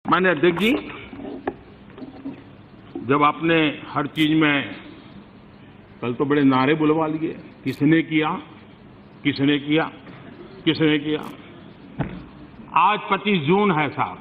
माननीय अध्यक्ष जी, जब आपने हर चीज में कल तो बड़े नारे बुलवा लिए, किसने किया, किसने किया, किसने किया। आज 25 जून है साहब।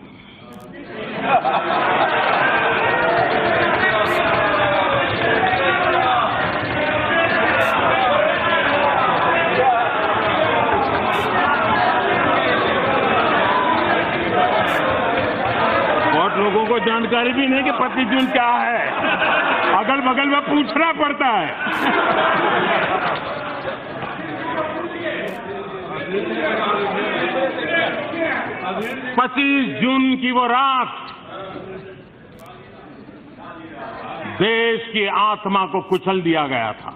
बहुत लोगों को जानकारी भी नहीं कि 25 जून क्या है, अगल बगल में पूछना पड़ता है। 25 जून की वो रात देश की आत्मा को कुचल दिया गया था।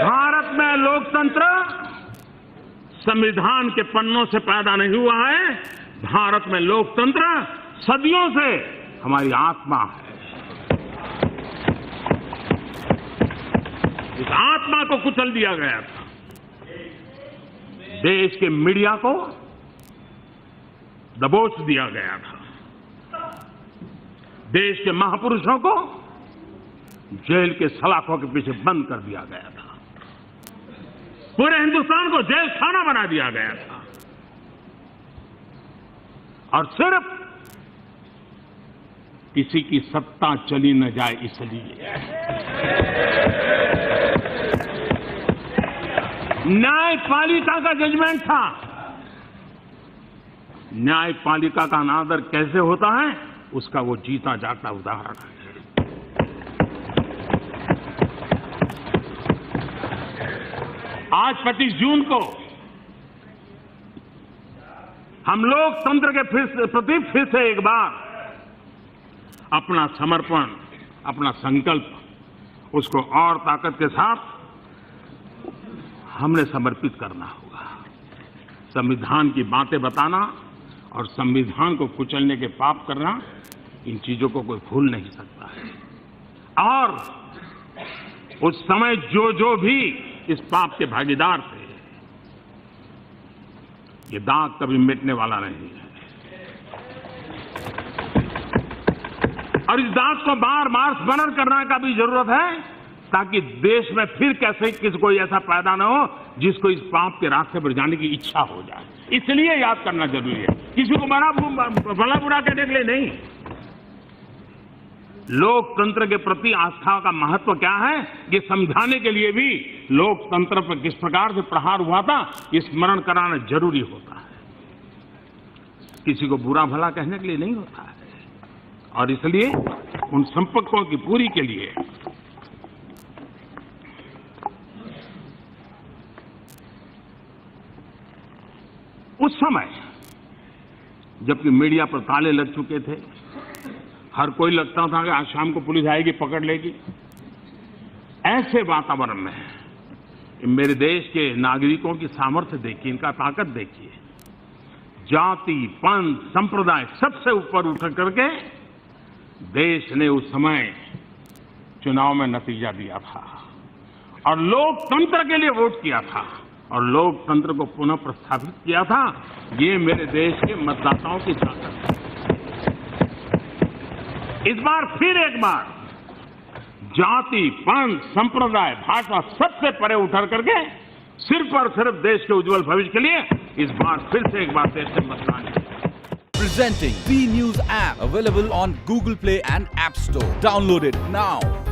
भारत में लोकतंत्र संविधान के पन्नों से पैदा नहीं हुआ है, भारत में लोकतंत्र सदियों से हमारी आत्मा है। इस आत्मा को कुचल दिया गया था। देश के मीडिया को दबोच दिया गया था। देश के महापुरुषों को जेल के सलाखों के पीछे बंद कर दिया गया था। पूरे हिंदुस्तान को जेल खाना बना दिया गया था। और सिर्फ किसी की सत्ता चली न जाए इसलिए न्यायपालिका का जजमेंट था। न्यायपालिका का अनादर कैसे होता है, उसका वो जीता जागता उदाहरण है। आज 25 जून को हम लोकतंत्र के प्रति फिर से एक बार अपना समर्पण, अपना संकल्प उसको और ताकत के साथ हमने समर्पित करना होगा। संविधान की बातें बताना और संविधान को कुचलने के पाप करना, इन चीजों को कोई भूल नहीं सकता है। और उस समय जो भी इस पाप के भागीदार थे, ये दाग कभी मिटने वाला नहीं है। और इस दाग को बार बार स्मरण करने का भी जरूरत है, ताकि देश में फिर कैसे किसी कोई ऐसा पैदा न हो जिसको इस पाप के रास्ते पर जाने की इच्छा हो जाए। इसलिए याद करना जरूरी है। किसी को भला बुरा कहने के लिए नहीं। लोकतंत्र के प्रति आस्था का महत्व क्या है, ये समझाने के लिए भी लोकतंत्र पर किस प्रकार से प्रहार हुआ था, ये स्मरण कराना जरूरी होता है। किसी को बुरा भला कहने के लिए नहीं होता है। और इसलिए उन संपर्कों की पूरी के लिए उस समय जबकि मीडिया पर ताले लग चुके थे, हर कोई लगता था कि आज शाम को पुलिस आएगी, पकड़ लेगी, ऐसे वातावरण में मेरे देश के नागरिकों की सामर्थ्य देखिए, इनका ताकत देखिए। जाति, पंथ, संप्रदाय सबसे ऊपर उठ करके देश ने उस समय चुनाव में नतीजा दिया था और लोकतंत्र के लिए वोट किया था और लोकतंत्र को पुनः प्रस्थापित किया था। ये मेरे देश के मतदाताओं की ताकत है। इस बार फिर एक बार जाति, पंथ, संप्रदाय, भाषा सबसे परे उठा करके सिर्फ और सिर्फ देश के उज्जवल भविष्य के लिए इस बार फिर से एक बार देश से मतदान किया। Presenting B News app, available on Google Play and App Store. Download it now.